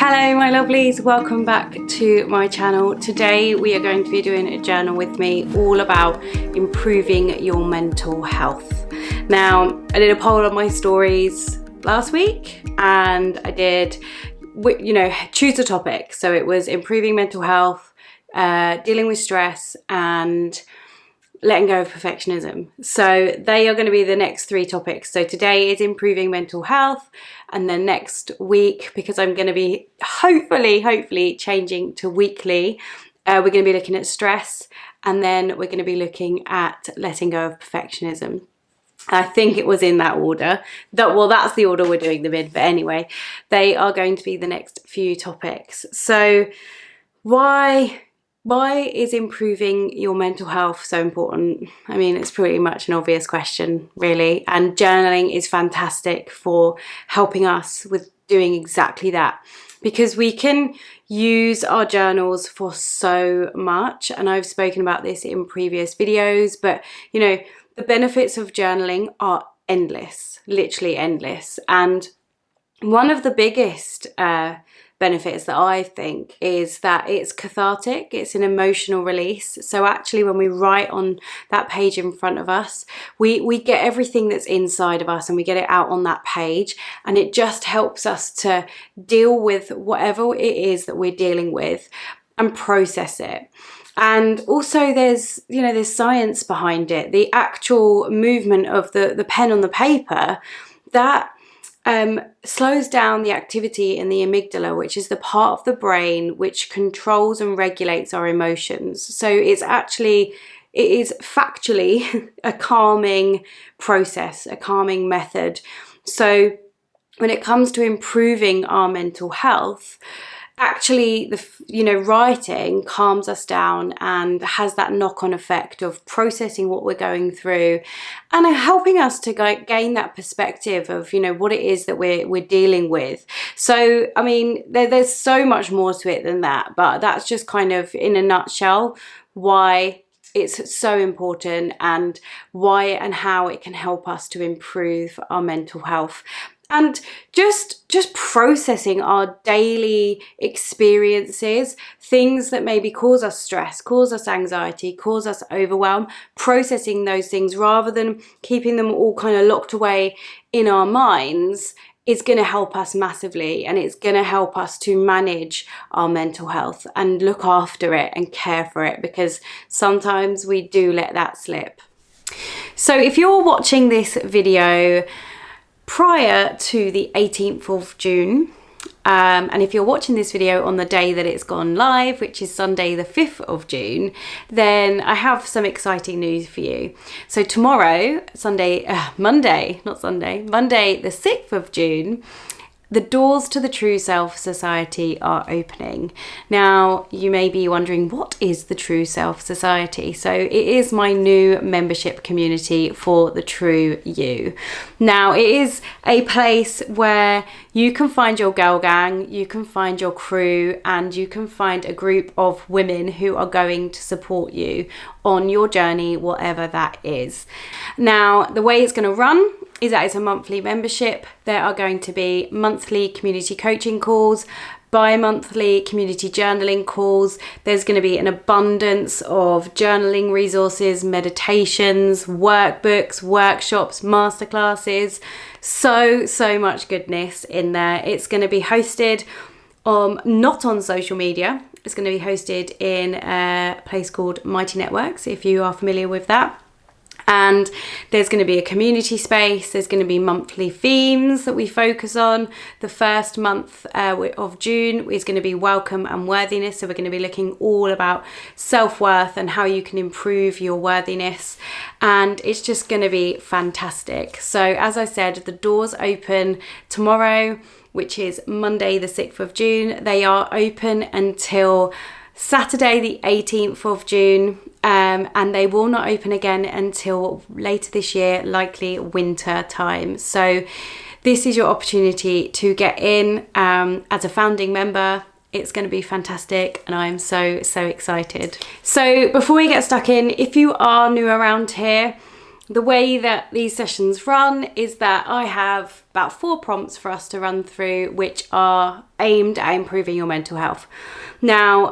Hello my lovelies, welcome back to my channel. Today we are going to be doing a journal with me all about improving your mental health. Now I did a poll on my stories last week and I did, choose a topic. So it was improving mental health, dealing with stress and letting go of perfectionism. So they are going to be the next three topics. So today is improving mental health, and then next week, because I'm going to be hopefully changing to weekly, we're going to be looking at stress, and then we're going to be looking at letting go of perfectionism. I think it was in that order. That's the order we're doing them in. But anyway, they are going to be the next few topics. So why is improving your mental health so important? I mean, it's pretty much an obvious question, really. And journaling is fantastic for helping us with doing exactly that, because we can use our journals for so much. And I've spoken about this in previous videos, but the benefits of journaling are endless, literally endless. And one of the biggest benefits that I think is that it's cathartic, it's an emotional release. So actually when we write on that page in front of us, we get everything that's inside of us and we get it out on that page, and it just helps us to deal with whatever it is that we're dealing with and process it. And also there's science behind it. The actual movement of the pen on the paper, that slows down the activity in the amygdala, which is the part of the brain which controls and regulates our emotions. So it is factually a calming process, a calming method. So when it comes to improving our mental health, actually writing calms us down and has that knock-on effect of processing what we're going through and helping us to gain that perspective of what it is that we're dealing with. So I mean, there's so much more to it than that, but that's just kind of in a nutshell why it's so important and why and how it can help us to improve our mental health. And just processing our daily experiences, things that maybe cause us stress, cause us anxiety, cause us overwhelm, processing those things rather than keeping them all kind of locked away in our minds is going to help us massively, and it's going to help us to manage our mental health and look after it and care for it, because sometimes we do let that slip. So if you're watching this video prior to the 18th of June, and if you're watching this video on the day that it's gone live, which is Sunday the 5th of June, then I have some exciting news for you. So tomorrow, Monday the 6th of June, the doors to the True Self Society are opening. Now, you may be wondering, what is the True Self Society? So it is my new membership community for the true you. Now, it is a place where you can find your girl gang, you can find your crew, and you can find a group of women who are going to support you on your journey, whatever that is. Now, the way it's going to run is that it's a monthly membership. There are going to be monthly community coaching calls, bi-monthly community journaling calls. There's going to be an abundance of journaling resources, meditations, workbooks, workshops, masterclasses, so much goodness in there. It's going to be hosted not on social media. It's going to be hosted in a place called Mighty Networks, if you are familiar with that. And there's going to be a community space. There's going to be monthly themes that we focus on. The first month of June is going to be welcome and worthiness. So we're going to be looking all about self-worth and how you can improve your worthiness. And it's just going to be fantastic. So as I said, the doors open tomorrow, which is Monday the 6th of June. They are open until Saturday the 18th of June, and they will not open again until later this year, likely winter time. So this is your opportunity to get in as a founding member. It's going to be fantastic and I'm so excited. So before we get stuck in, if you are new around here, the way that these sessions run is that I have about 4 prompts for us to run through, which are aimed at improving your mental health. Now,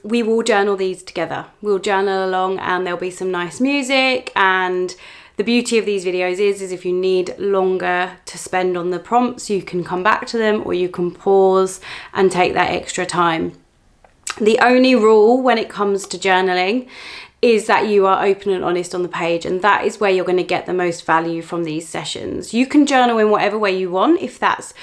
we will journal these together. We'll journal along, and there'll be some nice music. And the beauty of these videos is if you need longer to spend on the prompts, you can come back to them, or you can pause and take that extra time. The only rule when it comes to journaling is that you are open and honest on the page, and that is where you're going to get the most value from these sessions. You can journal in whatever way you want, if that's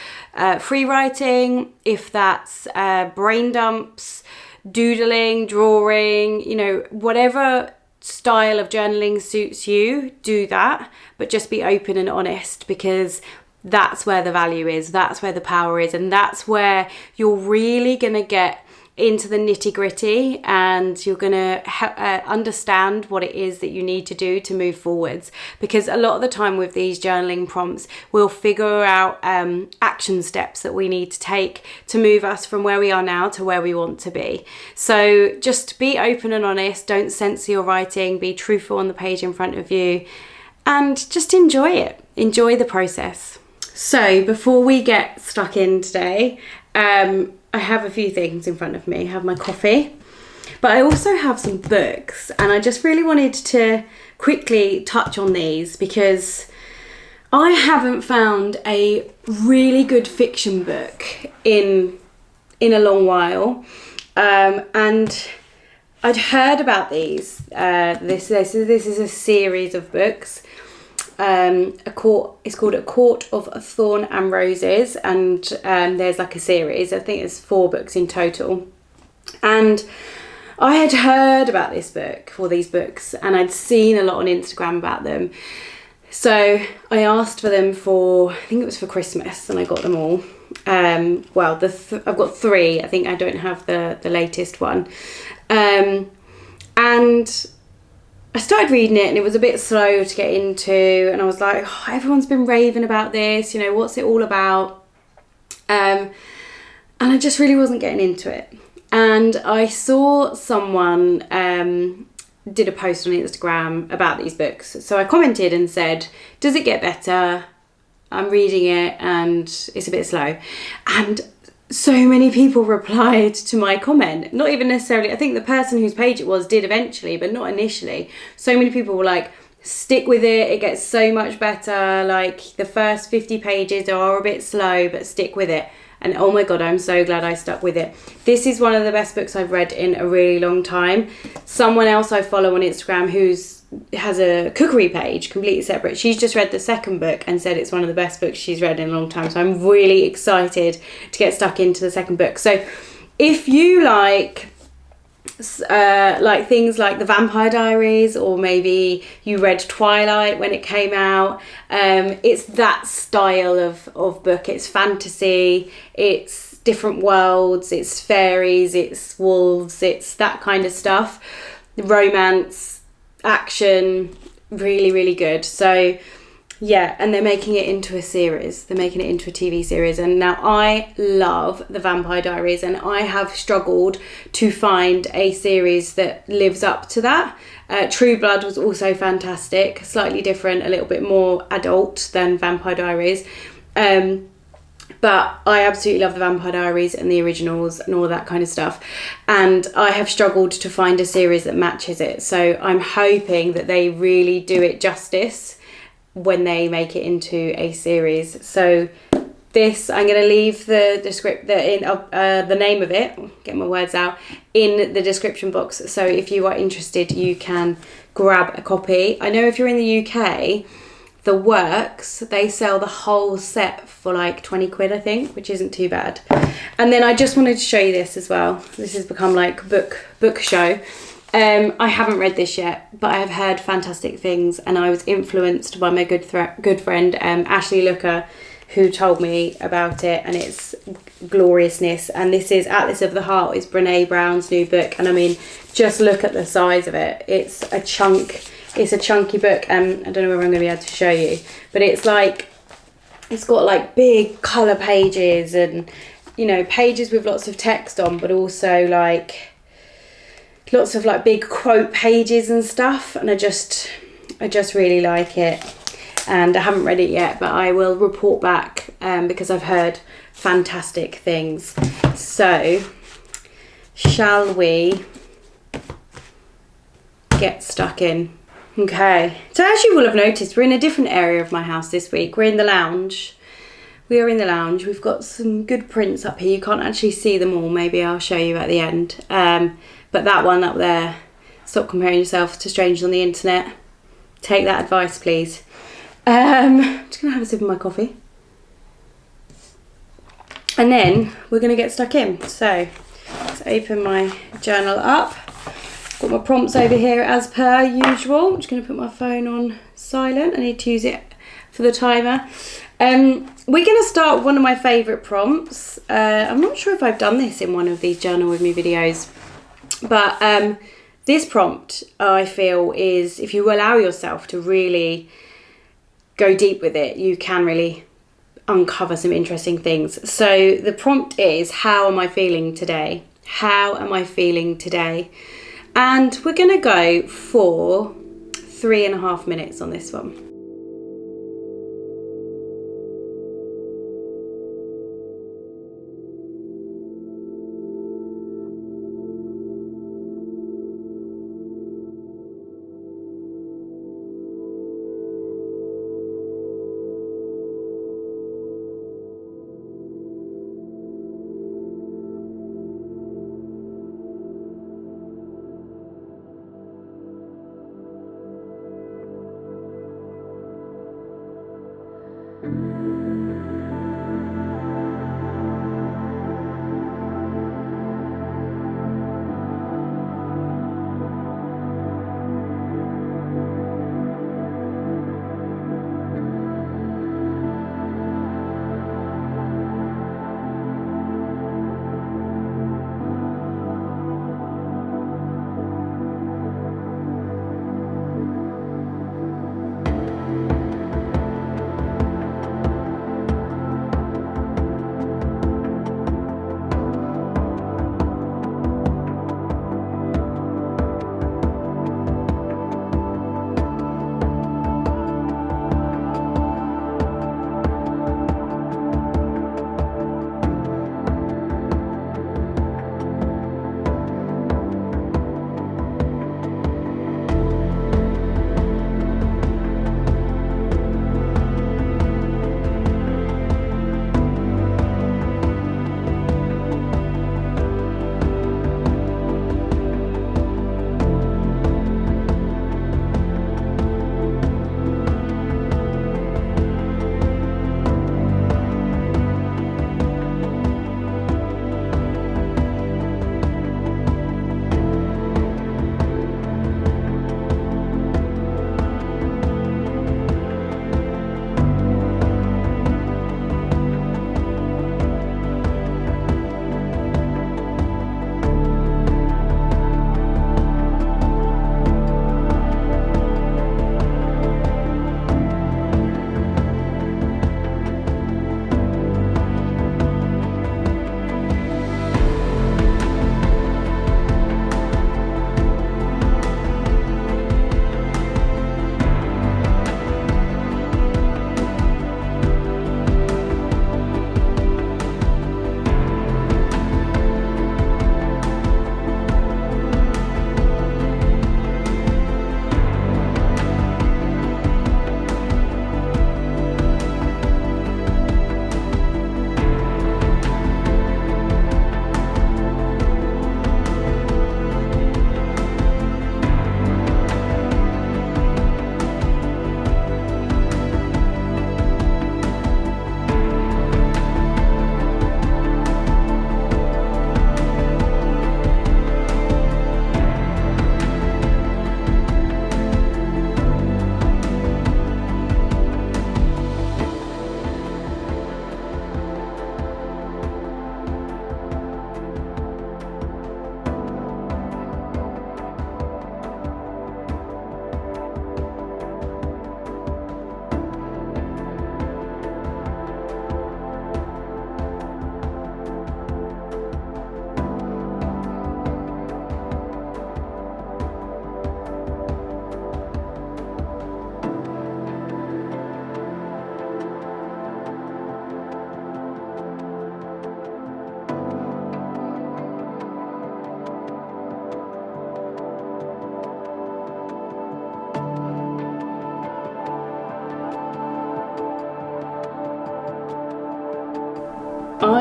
free writing, if that's brain dumps, doodling, drawing, you know, whatever style of journaling suits you, do that, but just be open and honest, because that's where the value is, that's where the power is, and that's where you're really going to get into the nitty-gritty, and you're gonna understand what it is that you need to do to move forwards. Because a lot of the time with these journaling prompts, we'll figure out action steps that we need to take to move us from where we are now to where we want to be. So just be open and honest, don't censor your writing, be truthful on the page in front of you, and just enjoy it. Enjoy the process. So before we get stuck in today, I have a few things in front of me. I have my coffee, but I also have some books, and I just really wanted to quickly touch on these because I haven't found a really good fiction book in a long while, and I'd heard about these. This is a series of books. It's called A Court of Thorns and Roses, and there's like a series. I think it's 4 books in total, and I had heard about this book, or these books, and I'd seen a lot on Instagram about them. So I asked for them for, I think it was for Christmas, and I got them all. I've got 3. I think I don't have the latest one, and I started reading it, and it was a bit slow to get into, and I was like, oh, everyone's been raving about this, you know, what's it all about? And I just really wasn't getting into it. And I saw someone did a post on Instagram about these books. So I commented and said, does it get better? I'm reading it and it's a bit slow. And so many people replied to my comment. Not even necessarily, I think the person whose page it was did eventually, but not initially. So many people were like, stick with it gets so much better, like the first 50 pages are a bit slow, but stick with it. And oh my god, I'm so glad I stuck with it. This is one of the best books I've read in a really long time. Someone else I follow on Instagram has a cookery page, completely separate. She's just read the 2nd book and said it's one of the best books she's read in a long time. So I'm really excited to get stuck into the 2nd book. So if you like things like the Vampire Diaries, or maybe you read Twilight when it came out, it's that style of book. It's fantasy, it's different worlds, it's fairies, it's wolves, it's that kind of stuff. Romance, action, really, really good. So yeah, and they're making it into a series. They're making it into a TV series. And now I love the Vampire Diaries, and I have struggled to find a series that lives up to that. True Blood was also fantastic, slightly different, a little bit more adult than Vampire Diaries. But I absolutely love the Vampire Diaries and the originals and all that kind of stuff. And I have struggled to find a series that matches it. So I'm hoping that they really do it justice when they make it into a series. So this, I'm going to leave the name of it, get my words out, in the description box. So if you are interested, you can grab a copy. I know if you're in the UK, the Works, they sell the whole set for like 20 quid, I think, which isn't too bad. And then I just wanted to show you this as well. This has become like book show. I haven't read this yet, but I have heard fantastic things, and I was influenced by my good friend Ashley Looker, who told me about it, and its gloriousness. And this is Atlas of the Heart. It's Brene Brown's new book, and I mean, just look at the size of it. It's a chunky book. I don't know whether I'm going to be able to show you, but it's got like big colour pages, and you know, pages with lots of text on, but also like lots of like big quote pages and stuff. And I just really like it, and I haven't read it yet, but I will report back because I've heard fantastic things. So shall we get stuck in? Okay, so as you will have noticed, we're in a different area of my house this week. We're in the lounge. We are in the lounge. We've got some good prints up here. You can't actually see them all. Maybe I'll show you at the end. But that one up there, stop comparing yourself to strangers on the internet. Take that advice, please. I'm just going to have a sip of my coffee. And then we're going to get stuck in. So let's open my journal up. Got my prompts over here as per usual. I'm just going to put my phone on silent. I need to use it for the timer. We're going to start with one of my favourite prompts. I'm not sure if I've done this in one of these Journal With Me videos. But this prompt, I feel, is if you allow yourself to really go deep with it, you can really uncover some interesting things. So the prompt is, how am I feeling today? How am I feeling today? And we're going to go for 3.5 minutes on this one.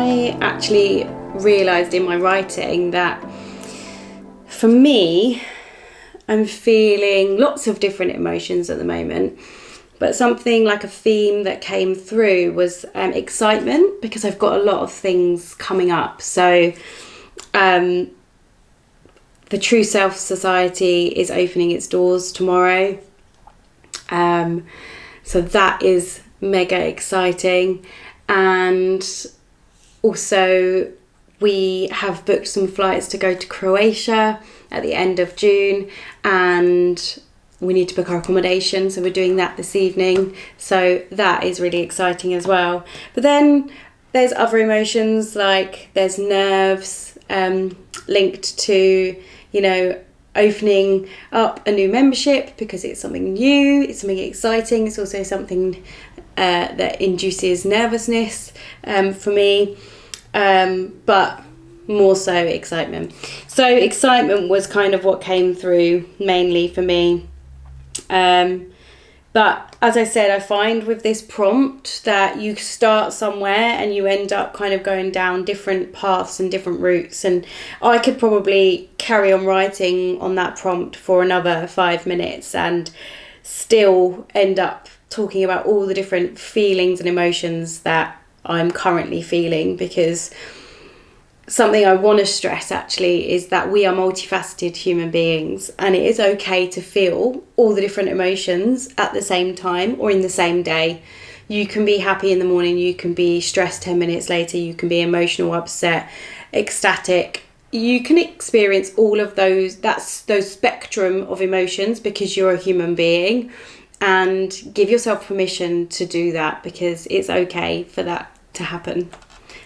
I actually realised in my writing that for me, I'm feeling lots of different emotions at the moment, but something like a theme that came through was excitement, because I've got a lot of things coming up. So the True Self Society is opening its doors tomorrow. So that is mega exciting. And also we have booked some flights to go to Croatia at the end of June, and we need to book our accommodation, so we're doing that this evening. So that is really exciting as well. But then there's other emotions, like there's nerves linked to, you know, opening up a new membership, because it's something new, it's something exciting. It's also something that induces nervousness for me, but more so excitement. So excitement was kind of what came through mainly for me. But as I said, I find with this prompt that you start somewhere and you end up kind of going down different paths and different routes. And I could probably carry on writing on that prompt for another 5 minutes and still end up talking about all the different feelings and emotions that I'm currently feeling, because something I want to stress actually is that we are multifaceted human beings, and it is okay to feel all the different emotions at the same time or in the same day. You can be happy in the morning, you can be stressed 10 minutes later, you can be emotional, upset, ecstatic. You can experience all of those, those spectrum of emotions, because you're a human being, and give yourself permission to do that, because it's okay for that to happen.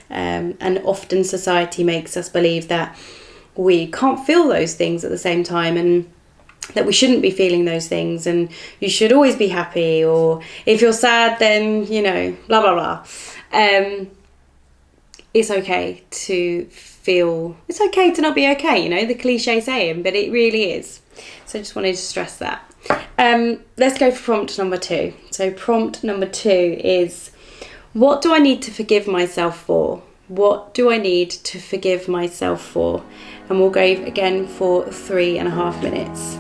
And often society makes us believe that we can't feel those things at the same time, and that we shouldn't be feeling those things, and you should always be happy, or if you're sad then, you know, blah blah blah. It's okay to feel, it's okay to not be okay, you know, the cliche saying, but it really is. So I just wanted to stress that. Let's go for prompt number 2. So prompt number 2 is, what do I need to forgive myself for? What do I need to forgive myself for? And we'll go again for 3.5 minutes.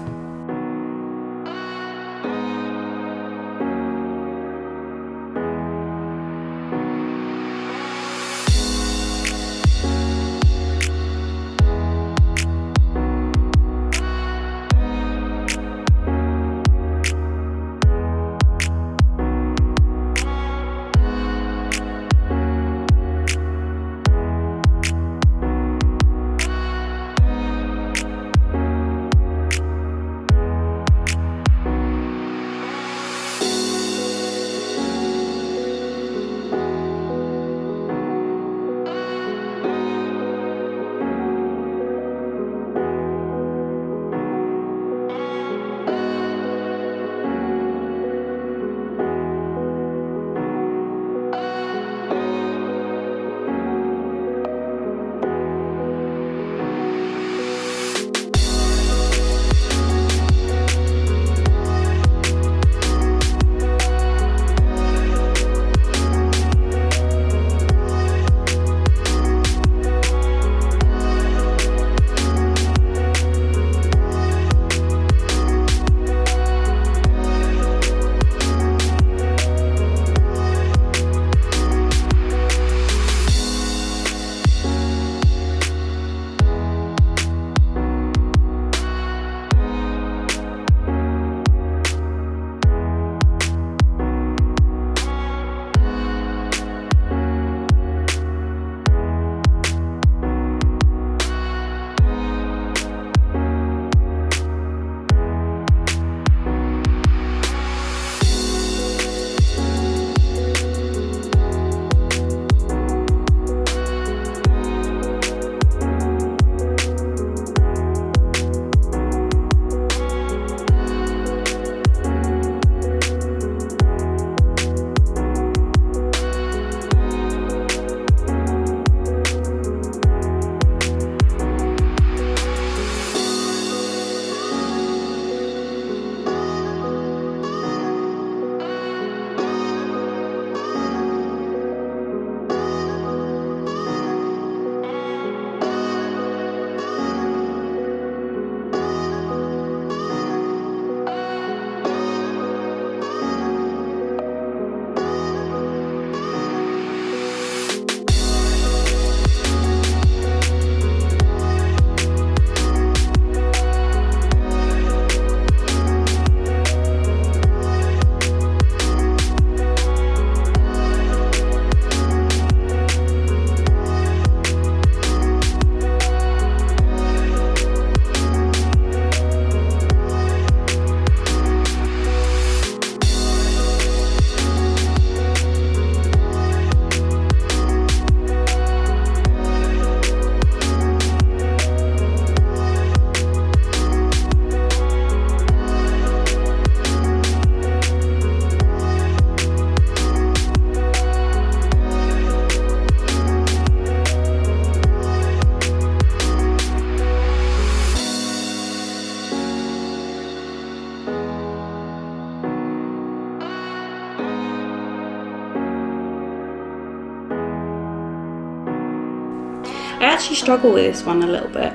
I actually struggle with this one a little bit,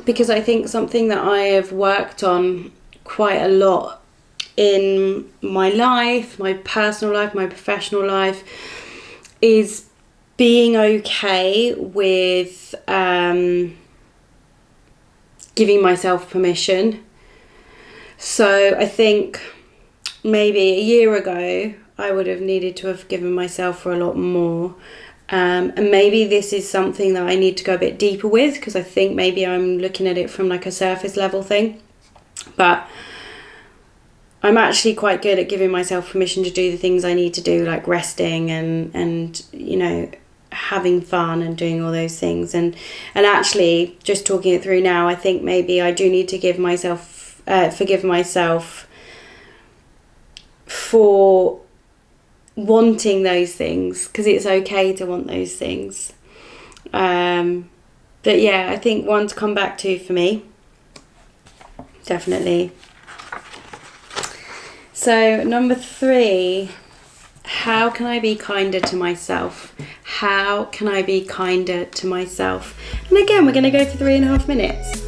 because I think something that I have worked on quite a lot in my life, my personal life, my professional life, is being okay with giving myself permission. So I think maybe a year ago I would have needed to have given myself for a lot more. And maybe this is something that I need to go a bit deeper with, because I think maybe I'm looking at it from like a surface level thing. But I'm actually quite good at giving myself permission to do the things I need to do, like resting and you know, having fun and doing all those things. And actually, just talking it through now, I think maybe I do need to forgive myself for wanting those things, because it's okay to want those things. But yeah, I think one to come back to for me, definitely. So number 3, how can I be kinder to myself? How can I be kinder to myself? And again, we're going to go for 3.5 minutes.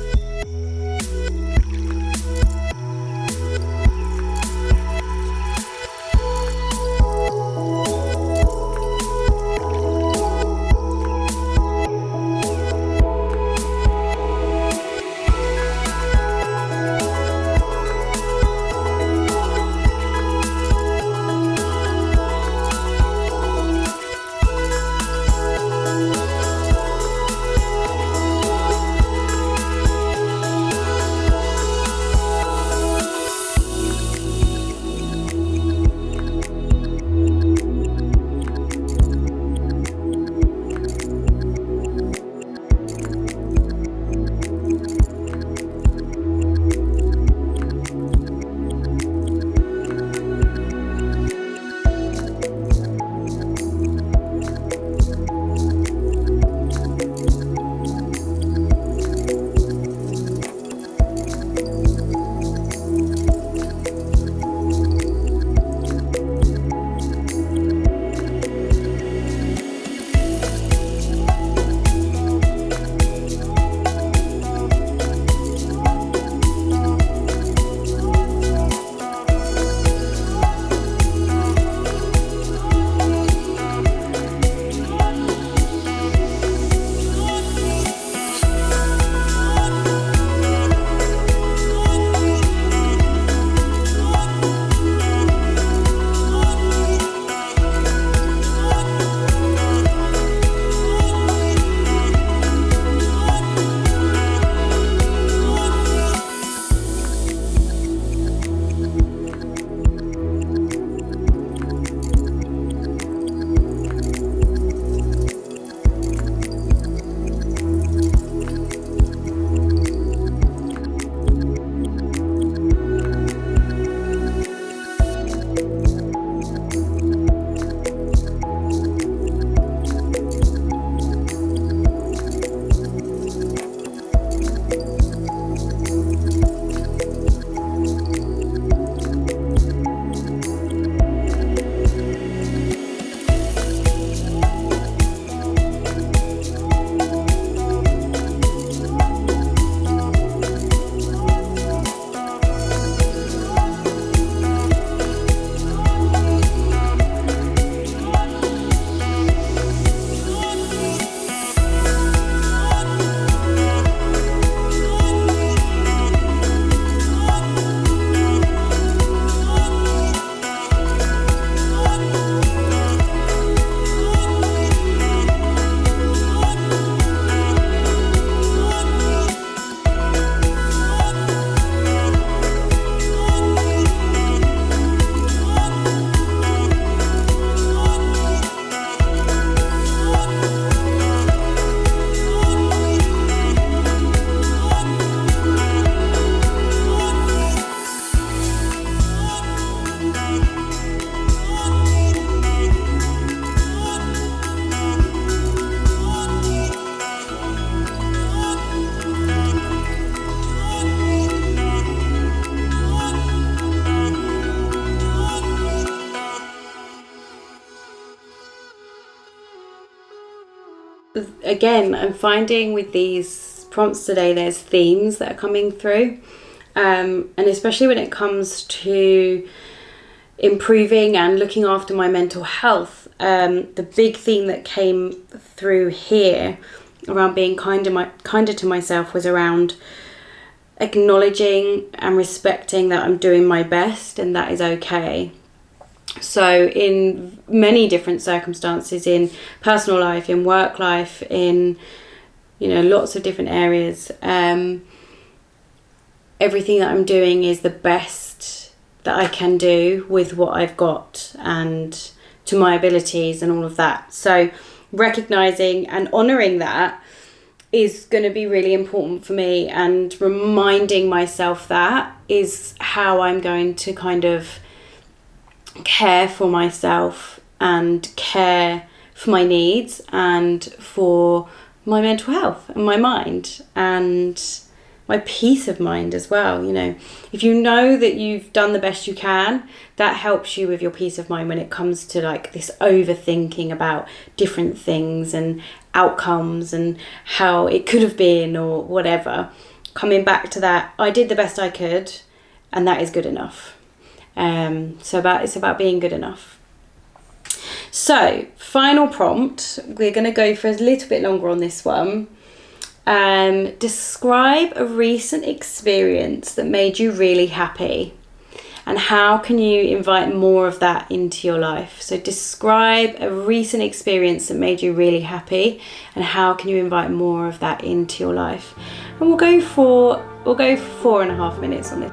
again, I'm finding with these prompts today, there's themes that are coming through. And especially when it comes to improving and looking after my mental health, the big theme that came through here around being kinder to myself was around acknowledging and respecting that I'm doing my best and that is okay. So in many different circumstances, in personal life, in work life, in, you know, lots of different areas, everything that I'm doing is the best that I can do with what I've got and to my abilities and all of that. So recognizing and honoring that is going to be really important for me, and reminding myself that is how I'm going to kind of care for myself and care for my needs and for my mental health and my mind and my peace of mind as well. You know, if you know that you've done the best you can, that helps you with your peace of mind when it comes to like this overthinking about different things and outcomes and how it could have been or whatever. Coming back to that, I did the best I could, and that is good enough. It's about being good enough. So, final prompt. We're going to go for a little bit longer on this one. Describe a recent experience that made you really happy, and how can you invite more of that into your life? So describe a recent experience that made you really happy, and how can you invite more of that into your life? And we'll go for 4.5 minutes on this.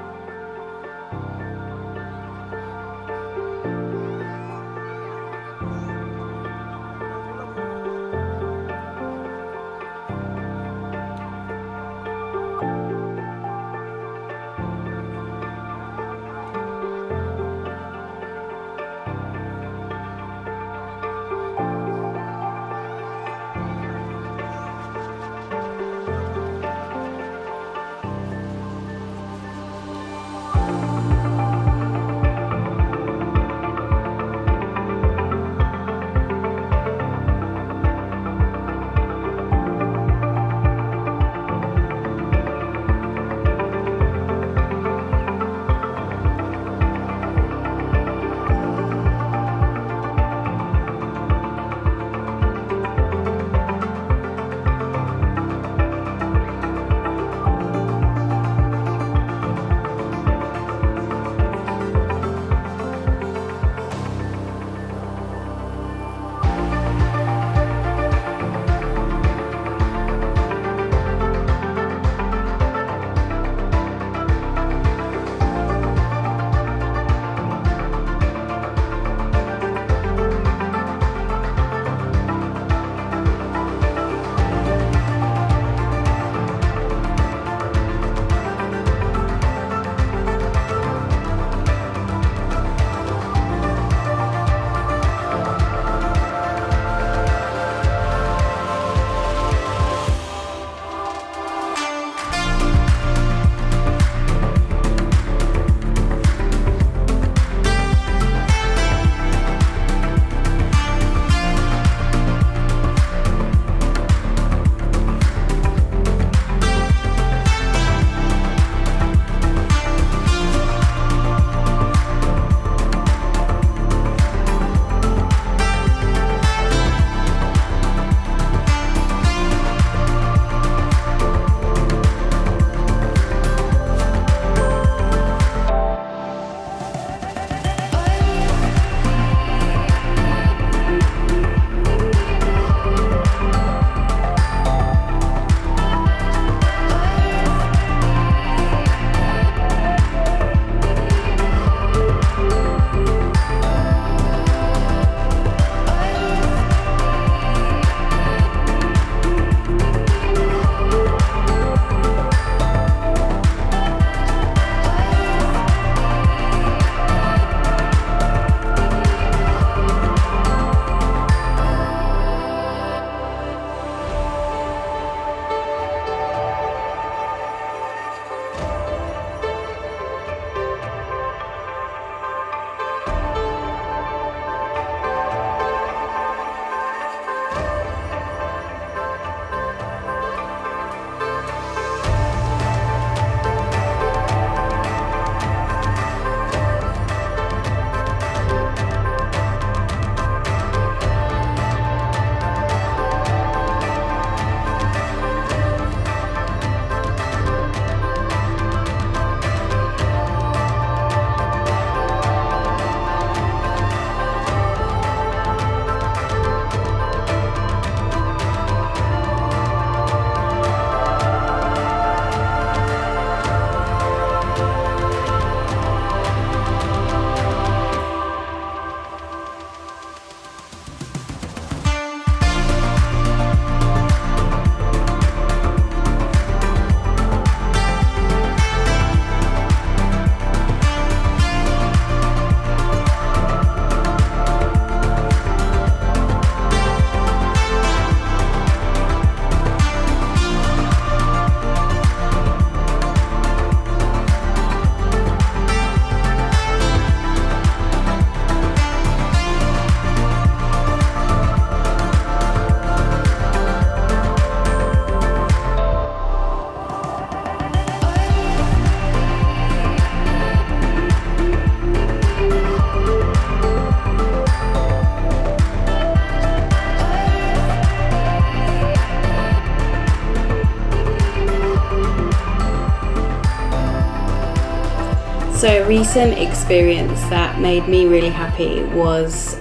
So a recent experience that made me really happy was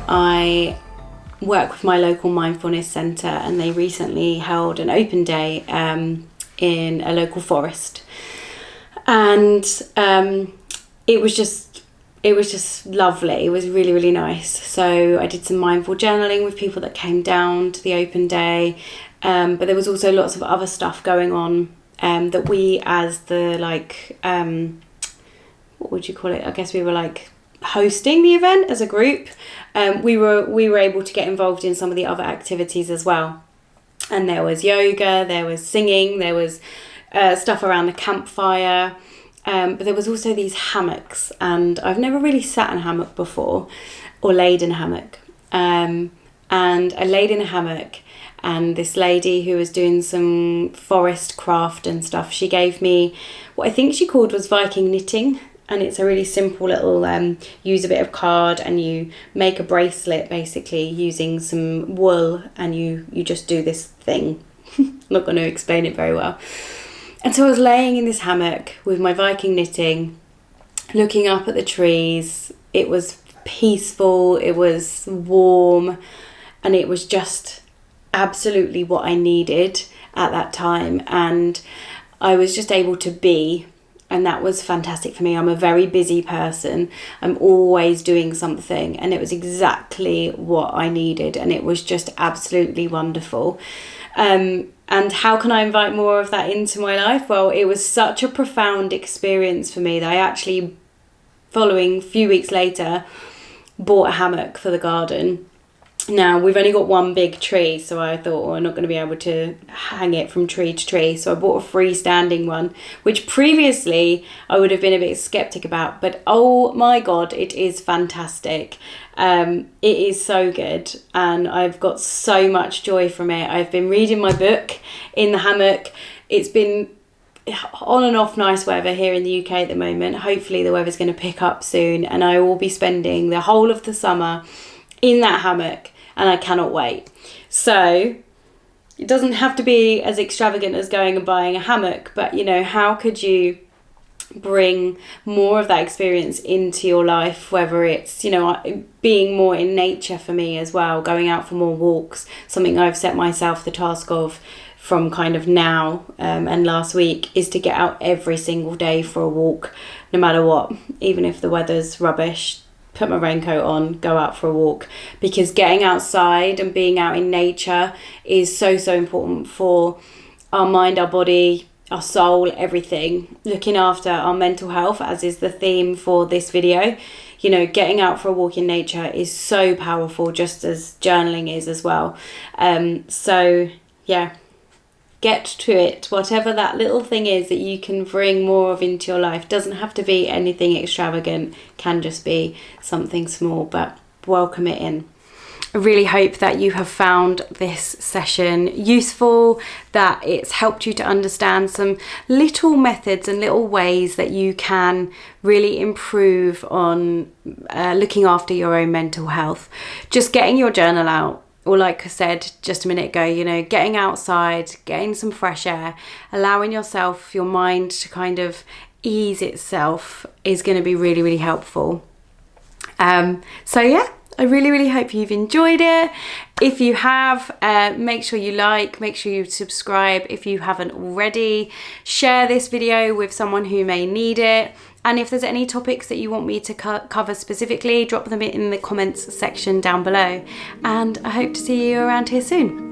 I work with my local mindfulness centre, and they recently held an open day in a local forest, and it was just lovely. It was really, really nice. So I did some mindful journaling with people that came down to the open day, but there was also lots of other stuff going on that we, as the what would you call it? I guess we were like hosting the event as a group. We were able to get involved in some of the other activities as well. And there was yoga, there was singing, there was stuff around the campfire. But there was also these hammocks, and I've never really sat in a hammock before or laid in a hammock. And I laid in a hammock, and this lady who was doing some forest craft and stuff, she gave me what I think she called was Viking knitting. And it's a really simple little, use a bit of card and you make a bracelet basically using some wool, and you just do this thing. I'm not going to explain it very well. And so I was laying in this hammock with my Viking knitting, looking up at the trees. It was peaceful, it was warm, and it was just absolutely what I needed at that time. And I was just able to be, and that was fantastic for me. I'm a very busy person. I'm always doing something, and it was exactly what I needed, and it was just absolutely wonderful. And how can I invite more of that into my life? Well, it was such a profound experience for me that I actually, following a few weeks later, bought a hammock for the garden. Now, we've only got one big tree, so I thought, we're not going to be able to hang it from tree to tree. So I bought a freestanding one, which previously I would have been a bit skeptic about. But oh my God, it is fantastic. It is so good, and I've got so much joy from it. I've been reading my book in the hammock. It's been on and off nice weather here in the UK at the moment. Hopefully the weather's going to pick up soon, and I will be spending the whole of the summer in that hammock, and I cannot wait. So it doesn't have to be as extravagant as going and buying a hammock, but you know, how could you bring more of that experience into your life, whether it's, you know, being more in nature for me as well, going out for more walks, something I've set myself the task of from kind of now and last week, is to get out every single day for a walk, no matter what, even if the weather's rubbish. Put my raincoat on, go out for a walk, because getting outside and being out in nature is so important for our mind, our body, our soul, everything. Looking after our mental health, as is the theme for this video. You know, getting out for a walk in nature is so powerful, just as journaling is as well. So yeah, get to it. Whatever that little thing is that you can bring more of into your life. Doesn't have to be anything extravagant, can just be something small, but welcome it in. I really hope that you have found this session useful, that it's helped you to understand some little methods and little ways that you can really improve on looking after your own mental health. Just getting your journal out, or like I said just a minute ago, you know, getting outside, getting some fresh air, allowing yourself, your mind to kind of ease itself is going to be really, really helpful. So yeah, I really hope you've enjoyed it. If you have, make sure you like, make sure you subscribe if you haven't already. Share this video with someone who may need it. And if there's any topics that you want me to cover specifically, drop them in the comments section down below. And I hope to see you around here soon.